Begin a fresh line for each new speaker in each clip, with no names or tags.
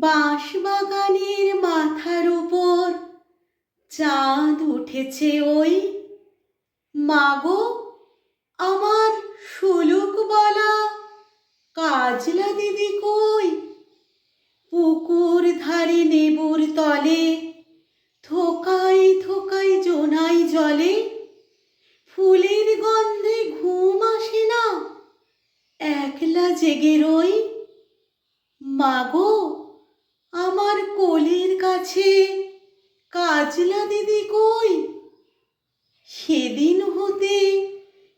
বাঁশবাগানের মাথার উপর চাঁদ উঠেছে ওই। মাগো, আমার সুলুক বলা কাজলা দিদি কই? পুকুর ধারে নেবুর তলে থোকায় থোকায় জোনাই জলে ফুলের গন্ধে ঘুম আসে না, একলা জেগে রই। মাগো, আমার কোলের কাছে কাজলা দিদি কই? সেদিন হতে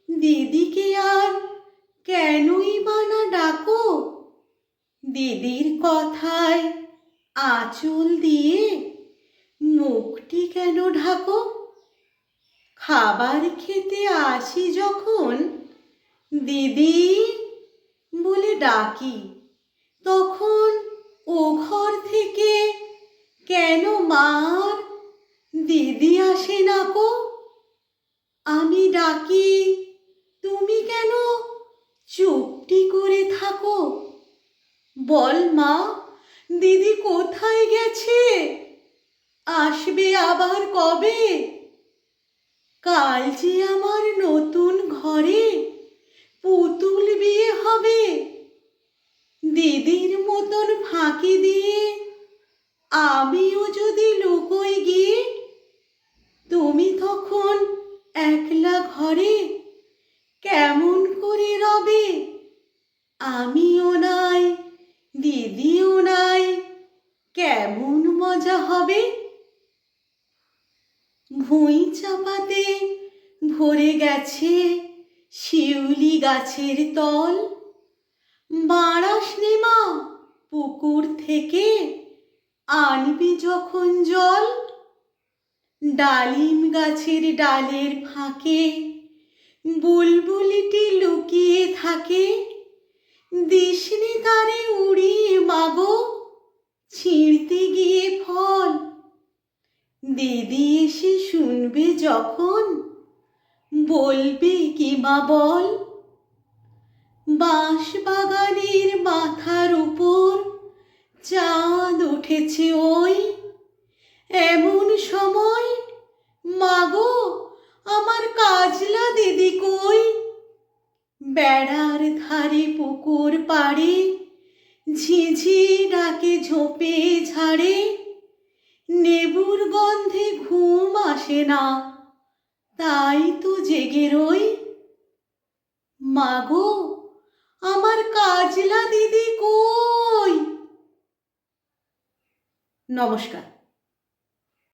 দিদিকে আর কেনই বা না ডাকো? দিদির কথায় আঁচল দিয়ে মুখটি কেন ঢাকো? খাবার খেতে আসি যখন দিদি বলে ডাকি, তখন ও ঘর থেকে কেন মার দিদি আসে না কো? আমি ডাকি, তুমি কেন চুপটি করে থাকো? বল মা, দিদি কোথায় গেছে? আসবে আবার কবে? কাল যে আমার নতুন ঘরে পুতুল বিয়ে হবে। দিদির মতন ফাঁকি দিয়ে আমিও যদি লুকোই গিয়ে, তুমি তখন একলা ঘরে কেমন করে রবে? আমিও নাই, দিদিও নাই, কেমন মজা হবে? ভুঁই চাপাতে ভরে গেছে শিউলি গাছের তল। বাড়াস নে মা পুকুর থেকে, আনবি যখন জল। ডালিম গাছের ডালের ফাঁকে বুলবুলিটি লুকিয়ে থাকে। দিসনি তারে উড়িয়ে মাগো, ছিঁড়তে গিয়ে ফল। দিদি এসে শুনবে যখন, বলবে কি মা বল? বাঁশবাগানের মাথার উপর চাঁদ উঠেছে ওই। এমন সময় মাগো, আমার কাজলা দিদি কই? বেড়ার ধারে পুকুর পাড়ে ঝিঝি ডাকে ঝোপে ঝাড়ে। নেবুর গন্ধে ঘুম আসে না, তাই তো জেগে রই। মাগো, আমার কাজলা দিদি কই? নমস্কার।